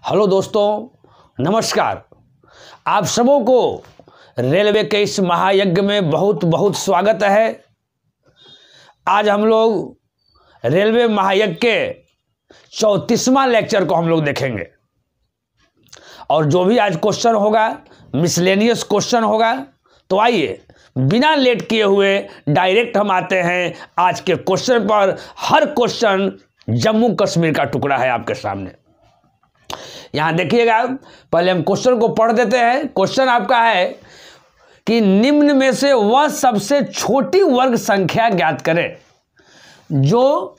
Hello दोस्तों, नमस्कार। आप सबों को रेलवे के इस महायज्ञ में बहुत बहुत स्वागत है। आज हम लोग रेलवे महायज्ञ के 34वां लेक्चर को हम लोग देखेंगे और जो भी आज क्वेश्चन होगा मिसलेनियस क्वेश्चन होगा। तो आइए बिना लेट किए हुए डायरेक्ट हम आते हैं आज के क्वेश्चन पर। हर क्वेश्चन जम्मू कश्मीर का टुकड़ा है आपके सामने। यहां देखिएगा, पहले हम क्वेश्चन को पढ़ देते हैं। क्वेश्चन आपका है कि निम्न में से वह सबसे छोटी वर्ग संख्या ज्ञात करें जो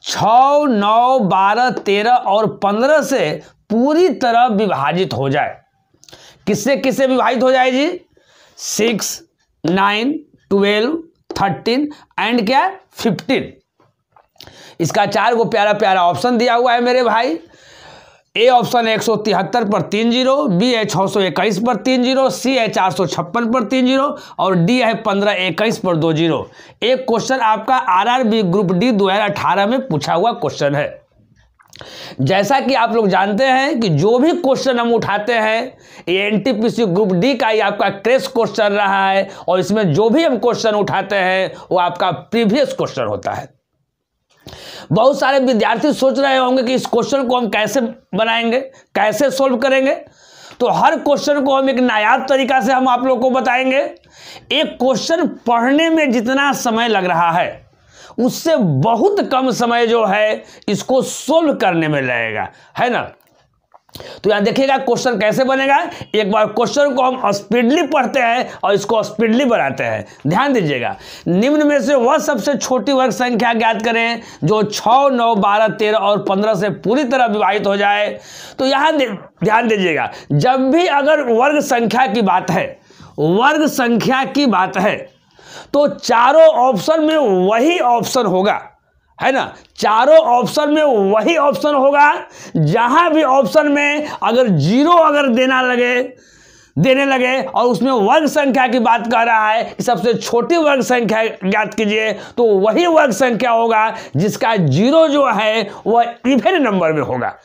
6, 9, 12, 13 और 15 से पूरी तरह विभाजित हो जाए। किससे किससे विभाजित हो जाए जी? 6, 9, 12, 13 एंड क्या 15। इसका 4 को प्यारा प्यारा ऑप्शन दिया हुआ है मेरे भाई। ए ऑप्शन है 173 पर 3 0, बी है 621 पर 3 0, सी है 456 पर 3 0 और डी है 1521 पर 2 0। एक क्वेश्चन आपका आरआरबी ग्रुप डी 2018 में पूछा हुआ क्वेश्चन है। जैसा कि आप लोग जानते हैं कि जो भी क्वेश्चन हम उठाते हैं ये एनटीपीसी ग्रुप डी का ही आपका क्रैश क्वेश्चन रहा है और इसमें जो भी हम क्वेश्चन उठाते हैं वो आपका प्रीवियस क्वेश्चन होता है। बहुत सारे विद्यार्थी सोच रहे होंगे कि इस क्वेश्चन को हम कैसे बनाएंगे, कैसे सोल्व करेंगे। तो हर क्वेश्चन को हम एक नायाब तरीका से हम आप लोग को बताएंगे। एक क्वेश्चन पढ़ने में जितना समय लग रहा है उससे बहुत कम समय जो है इसको सोल्व करने में लगेगा, है ना। तो यहां देखिएगा क्वेश्चन कैसे बनेगा। एक बार क्वेश्चन को हम स्पीडली पढ़ते हैं और इसको स्पीडली बनाते हैं। ध्यान दीजिएगा, निम्न में से वह सबसे छोटी वर्ग संख्या ज्ञात करें जो 6, 9, 12, 13 और 15 से पूरी तरह विभाजित हो जाए। तो यहां ध्यान दीजिएगा, जब भी अगर वर्ग संख्या की बात है, वर्ग संख्या की बात है तो चारों ऑप्शन में वही ऑप्शन होगा, है ना। चारों ऑप्शन में वही ऑप्शन होगा। जहां भी ऑप्शन में अगर 0 अगर देने लगे और उसमें वर्ग संख्या की बात कर रहा है कि सबसे छोटी वर्ग संख्या ज्ञात कीजिए, तो वही वर्ग संख्या होगा जिसका 0 जो है वह इवन नंबर में होगा।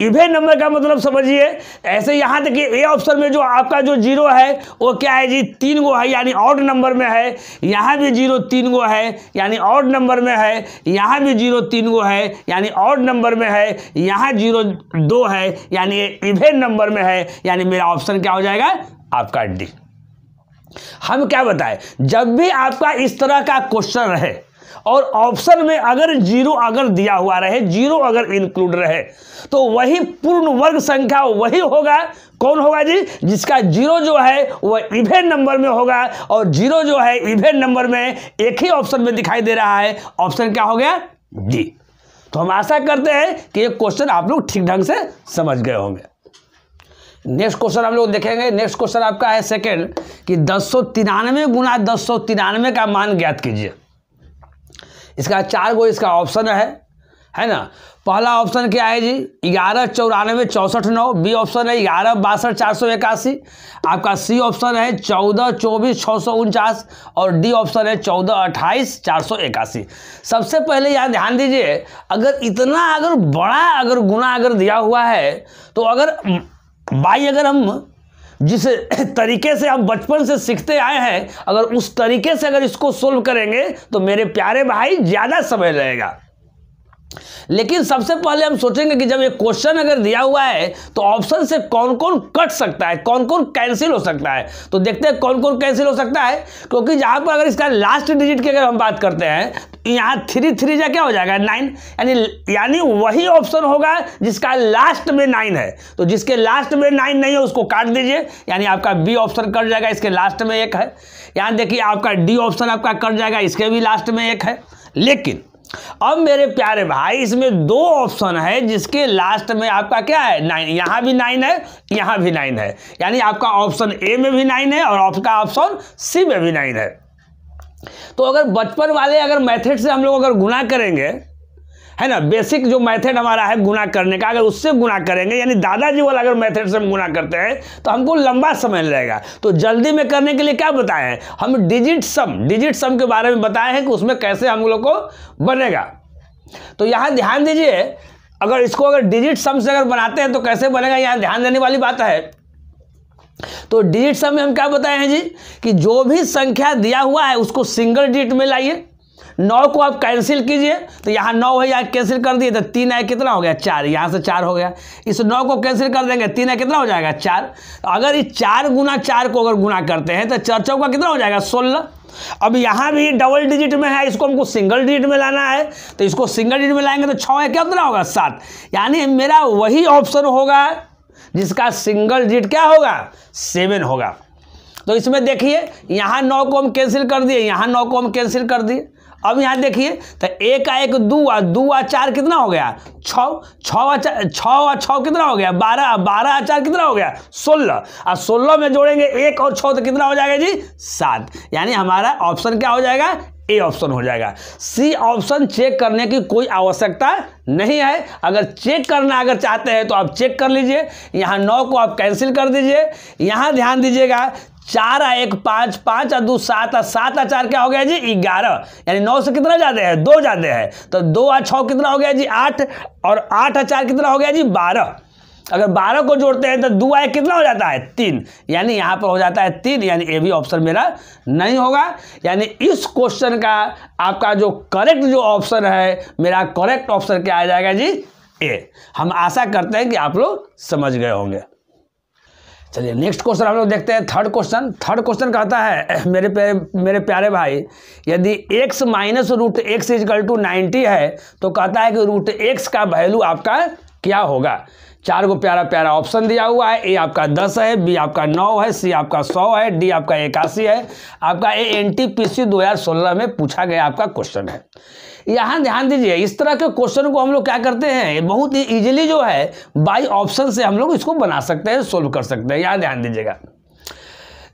इवन नंबर का मतलब समझिए, ऐसे यहां देखिए ए ऑप्शन में जो आपका जो 0 है वो क्या है जी? 3 गो है यानी ऑड नंबर में है। यहां भी 0 3 गो है यानी ऑड नंबर में है। यहां भी 0 3 गो है यानी ऑड नंबर में है। यहां 0 2 है यानी इवन नंबर में है। यानी मेरा ऑप्शन क्या हो जाएगा? आपका डी। हम क्या बताएं, जब भी आपका इस तरह का क्वेश्चन रहे और ऑप्शन में अगर 0 अगर दिया हुआ रहे, 0 अगर इंक्लूड रहे, तो वही पूर्ण वर्ग संख्या वही होगा। कौन होगा जी? जिसका 0 जो है वह इवन नंबर में होगा और 0 जो है इवन नंबर में एक ही ऑप्शन में दिखाई दे रहा है। ऑप्शन क्या हो गया? डी। तो हम आशा करते हैं कि ये क्वेश्चन आप लोग ठीक ढंग से समझ गए होंगे। नेक्स्ट क्वेश्चन हम लोग देखेंगे। नेक्स्ट क्वेश्चन आपका है सेकंड कि 1093 गुना 1093 का मान ज्ञात कीजिए। इसका 4 गो इसका ऑप्शन है ना। पहला ऑप्शन क्या है जी? 11 94 64 9। बी ऑप्शन है 11 62 481। आपका सी ऑप्शन है 14 24 649 और डी ऑप्शन है 14 28 481। सबसे पहले यहाँ ध्यान दीजिए, अगर इतना अगर बड़ा अगर गुना अगर दिया हुआ है तो अगर भाई अगर हम जिस तरीके से हम बचपन से सीखते आए हैं अगर उस तरीके से अगर इसको सोल्व करेंगे तो मेरे प्यारे भाई ज़्यादा समय लगेगा। लेकिन सबसे पहले हम सोचेंगे कि जब ये क्वेश्चन अगर दिया हुआ है तो ऑप्शन से कौन कौन कट सकता है, कौन कौन कैंसिल हो सकता है। तो देखते हैं कौन कौन कैंसिल हो सकता है। क्योंकि जहां पर अगर इसका लास्ट डिजिट की अगर हम बात करते हैं तो यहाँ 3 3 जा क्या हो जाएगा? 9। यानी वही ऑप्शन होगा जिसका लास्ट में 9 है। तो जिसके लास्ट में 9 नहीं है उसको काट दीजिए, यानी आपका बी ऑप्शन कट जाएगा, इसके लास्ट में 1 है। यहाँ देखिए आपका डी ऑप्शन आपका कट जाएगा, इसके भी लास्ट में 1 है। लेकिन अब मेरे प्यारे भाई इसमें 2 ऑप्शन है जिसके लास्ट में आपका क्या है? 9। यहां भी 9 है, यहां भी 9 है। यानी आपका ऑप्शन ए में भी 9 है और आपका ऑप्शन सी में भी 9 है। तो अगर बचपन वाले अगर मेथड से हम लोग अगर गुना करेंगे, है ना, बेसिक जो मेथड हमारा है गुना करने का, अगर उससे गुना करेंगे यानी दादाजी वाला अगर मेथड से हम गुना करते हैं तो हमको लंबा समय लगेगा। तो जल्दी में करने के लिए क्या बताए हैं हम? डिजिट सम के बारे में बताए हैं कि उसमें कैसे हम लोग को बनेगा। तो यहां ध्यान दीजिए, अगर इसको अगर डिजिट सम से अगर बनाते हैं तो कैसे बनेगा, यहाँ ध्यान देने वाली बात है। तो डिजिट सम में हम क्या बताए हैं जी कि जो भी संख्या दिया हुआ है उसको सिंगल डिजिट में लाइए। 9 को आप कैंसिल कीजिए तो यहाँ 9 है, यहाँ कैंसिल कर दिए तो 3 है, कितना हो गया 4, यहाँ से 4 हो गया। इस 9 को कैंसिल कर देंगे, 3 है, कितना हो जाएगा 4। अगर इस 4 गुना 4 को अगर गुना करते हैं तो 4 चौका कितना हो जाएगा 16। अब यहाँ भी डबल डिजिट में है, इसको हमको सिंगल डिजिट में लाना है, तो इसको सिंगल डिजिट में लाएंगे तो 6 है, क्या कितना होगा 7। यानी मेरा वही ऑप्शन होगा जिसका सिंगल डिजिट क्या होगा 7 होगा। तो इसमें देखिए यहाँ 9 को हम कैंसिल कर दिए, यहाँ 9 को हम कैंसिल कर दिए। अब यहाँ देखिए तो 1 का 1 2 और 4 कितना हो गया 6, 6 और 6 कितना हो गया 12, 12 और 4 कितना हो गया 16, और 16 में जोड़ेंगे 1 और 6 तो कितना हो जाएगा जी 7। यानी हमारा ऑप्शन क्या हो जाएगा, ए ऑप्शन हो जाएगा। सी ऑप्शन चेक करने की कोई आवश्यकता नहीं है। अगर चेक करना अगर चाहते हैं तो आप चेक कर लीजिए। यहाँ 9 को आप कैंसिल कर दीजिए। यहाँ ध्यान दीजिएगा 4 और 1 5, 5 और 2 7 और 7 और 4 क्या हो गया जी 11। यानी 9 से कितना ज़्यादा है 2 ज़्यादा है, तो 2 और 6 कितना हो गया जी 8, और 8 और 4 कितना हो गया जी 12। अगर 12 को जोड़ते हैं तो 2 आए कितना हो जाता है 3, यानी यहाँ पर हो जाता है 3, यानी ए भी ऑप्शन मेरा नहीं होगा। यानी इस क्वेश्चन का आपका जो करेक्ट जो ऑप्शन है, मेरा करेक्ट ऑप्शन क्या आ जाएगा जी ए। हम आशा करते हैं कि आप लोग समझ गए होंगे। चलिए नेक्स्ट क्वेश्चन हम लोग देखते हैं। थर्ड क्वेश्चन कहता है मेरे प्यारे भाई, यदि x minus root x equal to 90 है तो कहता है कि रूट एक्स का वैल्यू आपका क्या होगा। 4 को प्यारा प्यारा ऑप्शन दिया हुआ है। ए आपका 10 है, बी आपका 9 है, सी आपका 100 है, डी आपका 81 है। आपका ए NTPC 2016 में पूछा गया आपका क्वेश्चन है। यहाँ ध्यान दीजिए, इस तरह के क्वेश्चन को हम लोग क्या करते हैं, बहुत ही इजीली जो है बाय ऑप्शन से हम लोग इसको बना सकते हैं, सोल्व कर सकते हैं। यहाँ ध्यान दीजिएगा,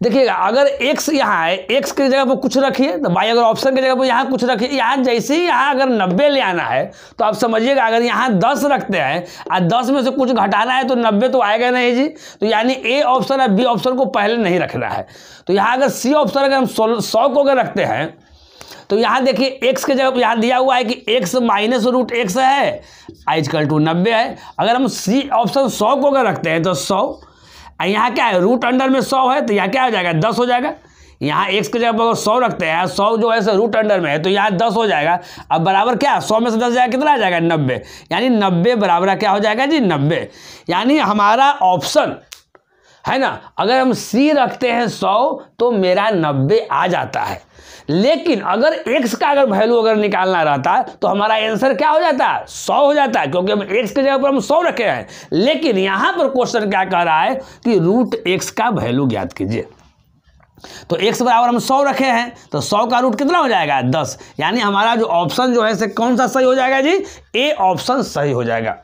देखिएगा अगर x यहाँ है, x की जगह पर कुछ रखिए, तो बाई अगर ऑप्शन की जगह पर यहाँ कुछ रखिए। यहाँ जैसे ही यहाँ अगर 90 ले आना है तो आप समझिएगा अगर यहाँ 10 रखते हैं और 10 में से कुछ घटाना है तो 90 तो आएगा नहीं जी। तो यानी ए ऑप्शन और बी ऑप्शन को पहले नहीं रखना है। तो यहाँ अगर सी ऑप्शन अगर हम 100 को अगर रखते हैं तो यहाँ देखिए x के जगह पर यहाँ दिया हुआ है कि x माइनस रूट एक्स है, इजकल टू 90 है। अगर हम सी ऑप्शन 100 को अगर रखते हैं तो 100, यहाँ क्या है रूट अंडर में 100 है, तो यहाँ क्या हो जाएगा 10 हो जाएगा। यहाँ x की जगह पर अगर 100 रखते हैं, 100 जो है रूट अंडर में है, तो यहाँ 10 हो जाएगा। अब बराबर क्या 100 में से 10 जाएगा, कितना आ जाएगा 90। यानी 90 बराबर क्या हो जाएगा जी 90। यानी हमारा ऑप्शन है ना, अगर हम सी रखते हैं 100 तो मेरा 90 आ जाता है। लेकिन अगर x का अगर वैल्यू अगर निकालना रहता तो हमारा आंसर क्या हो जाता 100 हो जाता है, क्योंकि हम x की जगह पर हम 100 रखे हैं। लेकिन यहां पर क्वेश्चन क्या कह रहा है कि रूट x का वैल्यू ज्ञात कीजिए। तो x बराबर हम 100 रखे हैं, तो 100 का रूट कितना हो जाएगा 10। यानी हमारा जो ऑप्शन जो है से कौन सा सही हो जाएगा जी, ए ऑप्शन सही हो जाएगा।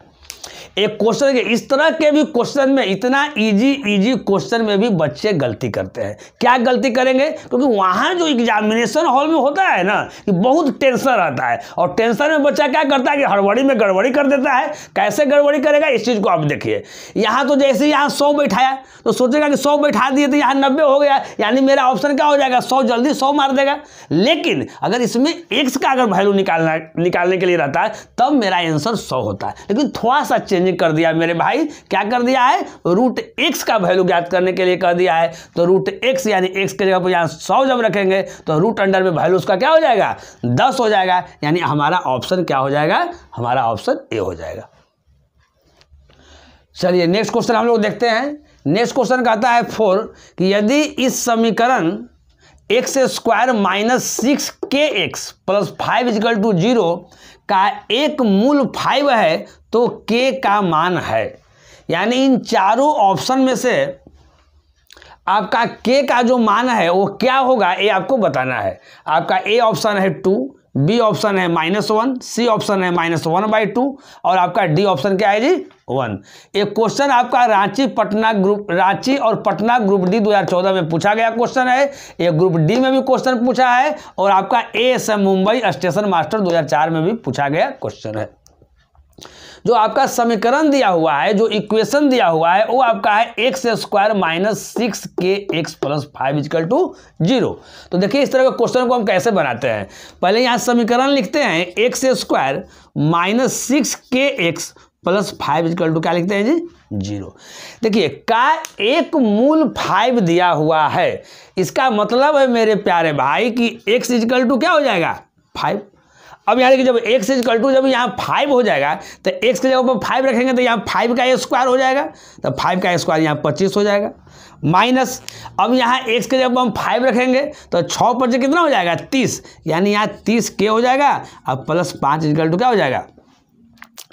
एक क्वेश्चन के इस तरह के भी क्वेश्चन में, इतना इजी क्वेश्चन में भी बच्चे गलती करते हैं। क्या गलती करेंगे, क्योंकि वहां जो एग्जामिनेशन हॉल में होता है ना कि बहुत टेंशन रहता है, और टेंशन में बच्चा क्या करता है कि हड़बड़ी में गड़बड़ी कर देता है। कैसे गड़बड़ी करेगा इस चीज को आप देखिए। यहाँ तो जैसे यहाँ 100 बैठाया तो सोचेगा कि 100 बैठा दिए तो यहाँ 90 हो गया, यानी मेरा ऑप्शन क्या हो जाएगा 100, जल्दी 100 मार देगा। लेकिन अगर इसमें एक्स का अगर वैल्यू निकालने के लिए रहता है तब मेरा आंसर 100 होता है। लेकिन थोड़ा सा चेंजिंग कर दिया मेरे भाई, क्या कर दिया है रूट एक्स का वैल्यू ज्ञात करने के लिए कर दिया है। तो रूट एक्स यानी एक्स के जगह पर यहाँ 100 जब रखेंगे तो रूट अंडर में वैल्यू उसका क्या हो जाएगा 10 हो जाएगा। यानी हमारा ऑप्शन क्या हो जाएगा, हमारा ऑप्शन ए हो जाएगा। चलिए नेक्स्ट क्वेश्चन हम लोग देखते हैं। नेक्स्ट क्वेश्चन कहता है 4 कि यदि इस समीकरण x square minus 6kx plus 5 equal to 0 का एक मूल 5 है तो k का मान है। यानी इन चारों ऑप्शन में से आपका k का जो मान है वो क्या होगा, ये आपको बताना है। आपका ए ऑप्शन है 2, बी ऑप्शन है -1, सी ऑप्शन है -1/2 और आपका डी ऑप्शन क्या है जी 1। एक क्वेश्चन आपका रांची और पटना ग्रुप डी 2014 में पूछा गया क्वेश्चन है। एक ग्रुप डी में भी क्वेश्चन पूछा है, और आपका ASM मुंबई स्टेशन मास्टर 2004 में भी पूछा गया क्वेश्चन है। जो आपका समीकरण दिया हुआ है, जो इक्वेशन दिया हुआ है, वो आपका है x square minus 6kx plus 5 equal to 0। तो देखिए इस तरह के क्वेश्चन को हम कैसे बनाते हैं। पहले यहाँ समीकरण लिखते हैं x square minus 6kx plus 5 equal to क्या लिखते हैं जी 0। देखिए का एक मूल 5 दिया हुआ है, इसका मतलब है मेरे प्यारे भाई कि x इक्वल टू क्या हो जाएगा 5। अब यहाँ देखिए जब x इक्वल टू जब यहाँ 5 हो जाएगा तो x के जगह पर 5 रखेंगे तो यहाँ 5 का स्क्वायर हो जाएगा, तो 5 का स्क्वायर यहाँ 25 हो जाएगा, माइनस अब यहाँ x के जगह पर हम 5 रखेंगे तो 6 पर कितना हो जाएगा 30, यानी यहाँ 30 के हो जाएगा, अब प्लस 5 इक्वल टू क्या हो जाएगा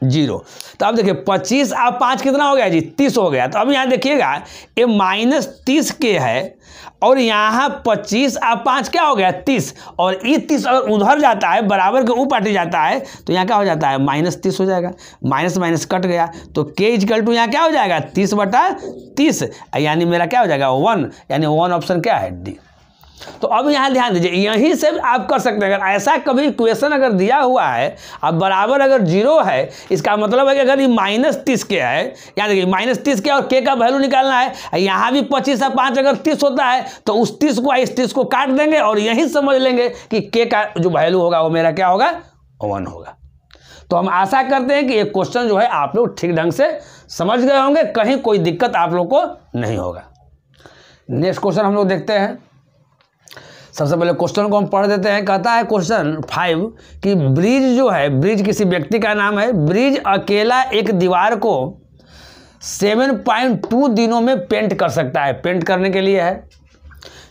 0। तो अब देखिए 25 और 5 कितना हो गया जी 30 हो गया। तो अब यहाँ देखिएगा ये माइनस 30 के है और यहाँ 25 और 5 क्या हो गया 30, और ये 30 अगर उधर जाता है बराबर के ऊपर पार्टी जाता है तो यहाँ क्या हो जाता है माइनस 30 हो जाएगा, माइनस माइनस कट गया तो k इक्वल टू यहाँ क्या हो जाएगा 30/30, यानी मेरा क्या हो जाएगा 1, यानी 1 ऑप्शन क्या है डी। तो अब यहाँ ध्यान दीजिए यहीं से आप कर सकते हैं, अगर ऐसा कभी क्वेश्चन अगर दिया हुआ है अब बराबर अगर 0 है, इसका मतलब है कि अगर ये माइनस 30 के है, यानी देखिए माइनस 30 के और के का वैल्यू निकालना है, यहाँ भी 25 और 5 अगर 30 होता है तो उस 30 को इस 30 को काट देंगे और यही समझ लेंगे कि के का जो वैल्यू होगा वो मेरा क्या होगा 1 होगा। तो हम आशा करते हैं कि ये क्वेश्चन जो है आप लोग ठीक ढंग से समझ गए होंगे, कहीं कोई दिक्कत आप लोग को नहीं होगा। नेक्स्ट क्वेश्चन हम लोग देखते हैं। सबसे पहले क्वेश्चन को हम पढ़ देते हैं। कहता है क्वेश्चन 5 कि ब्रिज जो है, ब्रिज किसी व्यक्ति का नाम है, ब्रिज अकेला एक दीवार को 7.2 दिनों में पेंट कर सकता है, पेंट करने के लिए है,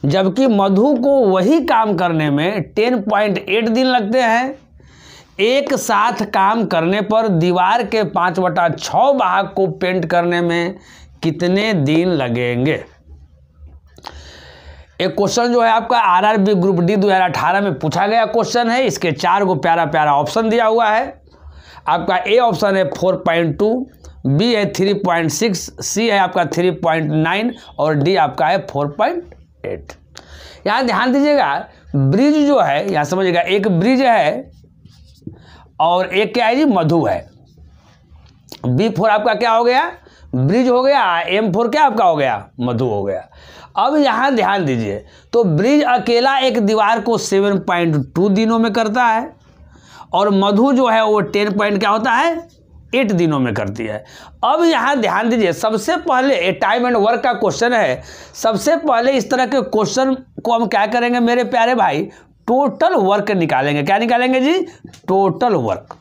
जबकि मधु को वही काम करने में 10.8 दिन लगते हैं। एक साथ काम करने पर दीवार के 5/6 भाग को पेंट करने में कितने दिन लगेंगे। एक क्वेश्चन जो है आपका आरआरबी ग्रुप डी 2018 में पूछा गया क्वेश्चन है। इसके 4 को प्यारा प्यारा ऑप्शन दिया हुआ है। आपका ए ऑप्शन है 4.2, बी है 3.6, सी है आपका 3.9 और डी आपका है 4.8। यहाँ ध्यान दीजिएगा ब्रिज जो है, यहाँ समझिएगा एक ब्रिज है और एक क्या है जी मधु है। B4 आपका क्या हो गया ब्रिज हो गया, M4 क्या आपका हो गया मधु हो गया। अब यहाँ ध्यान दीजिए तो ब्रिज अकेला एक दीवार को 7.2 दिनों में करता है और मधु जो है वो 10 पॉइंट क्या होता है 8 दिनों में करती है। अब यहाँ ध्यान दीजिए सबसे पहले ये टाइम एंड वर्क का क्वेश्चन है। सबसे पहले इस तरह के क्वेश्चन को हम क्या करेंगे मेरे प्यारे भाई, टोटल वर्क निकालेंगे। क्या निकालेंगे जी टोटल वर्क।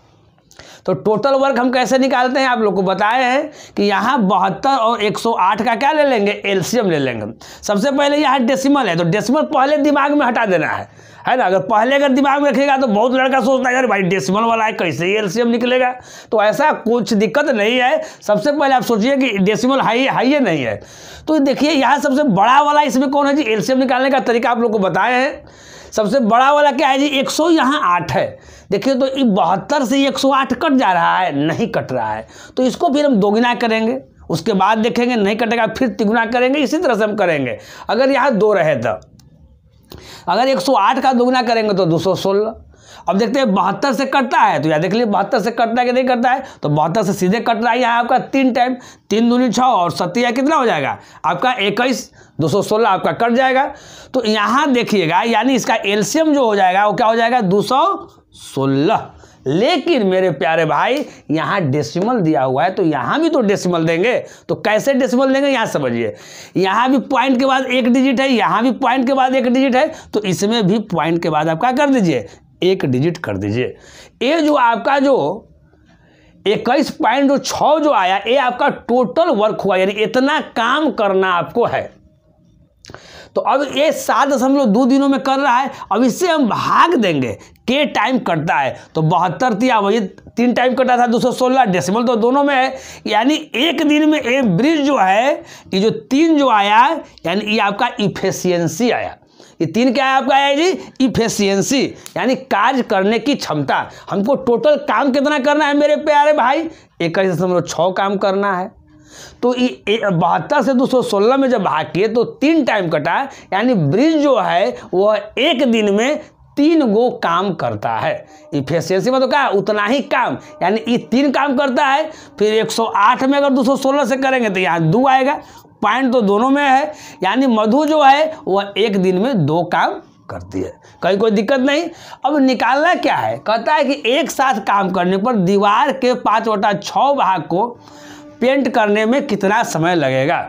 तो टोटल वर्क हम कैसे निकालते हैं आप लोग को बताए हैं कि यहाँ 72 और 108 का क्या ले लेंगे एलसीएम ले लेंगे। सबसे पहले यहाँ डेसिमल है तो डेसिमल पहले दिमाग में हटा देना है ना। अगर पहले अगर दिमाग में रखेगा तो बहुत लड़का सोचता है यार भाई डेसिमल वाला है कैसे ही एलसीएम निकलेगा, तो ऐसा कुछ दिक्कत नहीं है। सबसे पहले आप सोचिए कि डेसिमल हाई है नहीं है। तो देखिए यहाँ सबसे बड़ा वाला इसमें कौन है जी, एलसीएम निकालने का तरीका आप लोग को बताए हैं। सबसे बड़ा वाला क्या है जी 100, यहाँ 8 है। देखिए तो 72 से 108 कट जा रहा है, नहीं कट रहा है, तो इसको फिर हम दोगुना करेंगे, उसके बाद देखेंगे नहीं कटेगा फिर तिगुना करेंगे, इसी तरह से हम करेंगे। अगर यहाँ 2 रहे तो अगर 108 का दोगुना करेंगे तो 216। अब देखते हैं 72 से कटता है तो यहाँ देख लीजिए 72 से कटता है कि नहीं कटता है, तो 72 से सीधे कट रहा है यहाँ आपका 3 टाइम, 3 दूनी 6 और 7 कितना हो जाएगा आपका 21, 216 आपका कट जाएगा। तो यहाँ देखिएगा यानी इसका एलसीएम जो हो जाएगा वो क्या हो जाएगा 216। लेकिन मेरे प्यारे भाई यहाँ डेसिमल दिया हुआ है तो यहाँ भी तो डेसिमल देंगे। तो कैसे डेसिमल देंगे यहाँ समझिए, यहाँ भी पॉइंट के बाद 1 डिजिट है, यहाँ भी पॉइंट के बाद 1 डिजिट है, तो इसमें भी पॉइंट के बाद आप क्या कर दीजिए 1 डिजिट कर दीजिए। ये जो आपका जो 21.6 जो आया ये आपका टोटल वर्क हुआ, यानी इतना काम करना आपको है। तो अब ये 7.2 दिनों में कर रहा है। अब इससे हम भाग देंगे, के टाइम कटता है तो 72 थी, वही 3 टाइम कटा था 216, डेसिमल तो दोनों में है, यानी एक दिन में ये ब्रिज जो है ये जो 3 जो आया यानी ये आपका इफिशियंसी आया। ये 3 क्या है आपका है जी इफिशियंसी, यानी कार्य करने की क्षमता। हमको टोटल काम कितना करना है मेरे प्यारे भाई 21.6 काम करना है। तो 72 से 216 में जब भाग किए तो 3 टाइम कटा, यानी ब्रिज जो है वह एक दिन में 3 गो काम करता है। इफिशियंसी में तो क्या उतना ही काम, यानी ये 3 काम करता है। फिर 108 में अगर 216 से करेंगे तो यहाँ 2 आएगा, पॉइंट तो दोनों में है, यानी मधु जो है वह एक दिन में 2 काम करती है। कहीं कोई दिक्कत नहीं। अब निकालना क्या है, कहता है कि एक साथ काम करने पर दीवार के 5/6 भाग को पेंट करने में कितना समय लगेगा।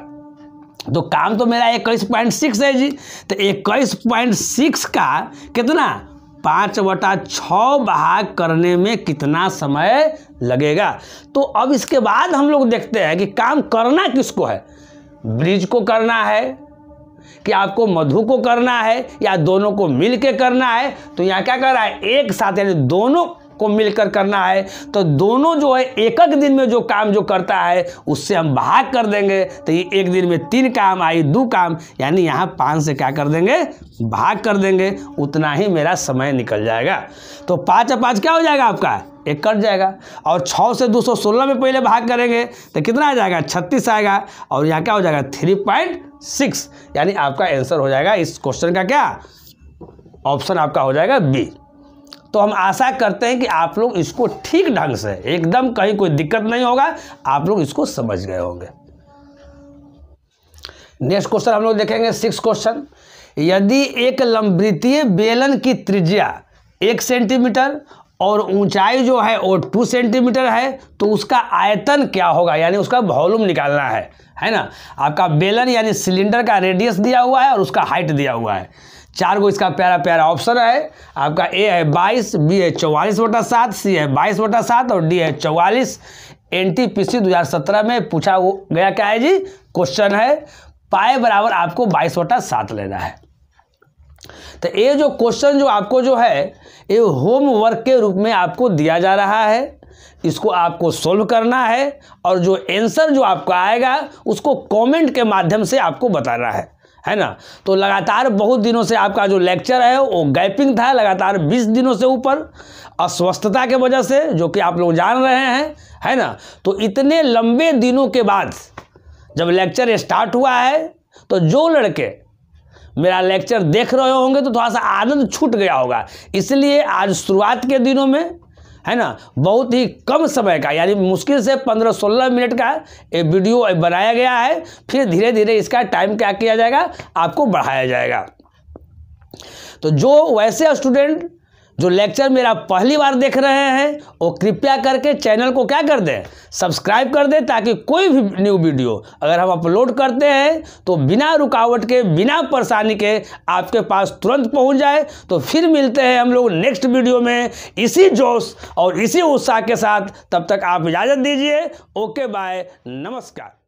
तो काम तो मेरा 21.6 है जी, तो 21.6 का कितना 5/6 भाग करने में कितना समय लगेगा। तो अब इसके बाद हम लोग देखते हैं कि काम करना किसको है, ब्रिज को करना है कि आपको मधु को करना है या दोनों को मिल के करना है। तो यहाँ क्या कर रहा है, एक साथ यानी दोनों को मिलकर करना है। तो दोनों जो है एक दिन में जो काम जो करता है उससे हम भाग कर देंगे। तो ये एक दिन में 3 काम आई 2 काम, यानी यहाँ 5 से क्या कर देंगे, भाग कर देंगे, उतना ही मेरा समय निकल जाएगा। तो 5 और 5 क्या हो जाएगा आपका, 1 कट जाएगा। और 6 से 216 में पहले भाग करेंगे तो कितना आ जाएगा, 36 आएगा। और यहाँ क्या हो जाएगा 3.6, यानी आपका आंसर हो जाएगा इस क्वेश्चन का क्या, ऑप्शन आपका हो जाएगा बी। तो हम आशा करते हैं कि आप लोग इसको ठीक ढंग से, एकदम कहीं कोई दिक्कत नहीं होगा, आप लोग इसको समझ गए होंगे। नेक्स्ट क्वेश्चन हम लोग देखेंगे 6 क्वेश्चन। यदि एक लंबवृत्तीय बेलन की त्रिज्या 1 सेंटीमीटर और ऊंचाई जो है वो 2 सेंटीमीटर है तो उसका आयतन क्या होगा, यानी उसका वॉल्यूम निकालना है ना। आपका बेलन यानी सिलेंडर का रेडियस दिया हुआ है और उसका हाइट दिया हुआ है। 4 को इसका प्यारा प्यारा ऑप्शन है आपका, ए है 22, बी है 44/7, सी है 22/7 और डी है 44। NTPC 2017 में पूछा गया क्या है जी, क्वेश्चन है पाई बराबर आपको 22/7 लेना है। तो ये जो क्वेश्चन जो आपको जो है ये होमवर्क के रूप में आपको दिया जा रहा है, इसको आपको सोल्व करना है और जो आंसर जो आपका आएगा उसको कमेंट के माध्यम से आपको बताना है ना। तो लगातार बहुत दिनों से आपका जो लेक्चर है वो गैपिंग था, लगातार 20 दिनों से ऊपर, अस्वस्थता के वजह से, जो कि आप लोग जान रहे हैं, है ना। तो इतने लंबे दिनों के बाद जब लेक्चर स्टार्ट हुआ है तो जो लड़के मेरा लेक्चर देख रहे होंगे तो थोड़ा सा आदत छूट गया होगा, इसलिए आज शुरुआत के दिनों में, है ना, बहुत ही कम समय का यानी मुश्किल से 15-16 मिनट का ये वीडियो बनाया गया है। फिर धीरे धीरे इसका टाइम क्या किया जाएगा, आपको बढ़ाया जाएगा। तो जो वैसे स्टूडेंट जो लेक्चर मेरा पहली बार देख रहे हैं वो कृपया करके चैनल को क्या कर दें, सब्सक्राइब कर दें, ताकि कोई भी न्यू वीडियो अगर हम अपलोड करते हैं तो बिना रुकावट के, बिना परेशानी के आपके पास तुरंत पहुंच जाए। तो फिर मिलते हैं हम लोग नेक्स्ट वीडियो में इसी जोश और इसी उत्साह के साथ। तब तक आप इजाज़त दीजिए। ओके बाय, नमस्कार।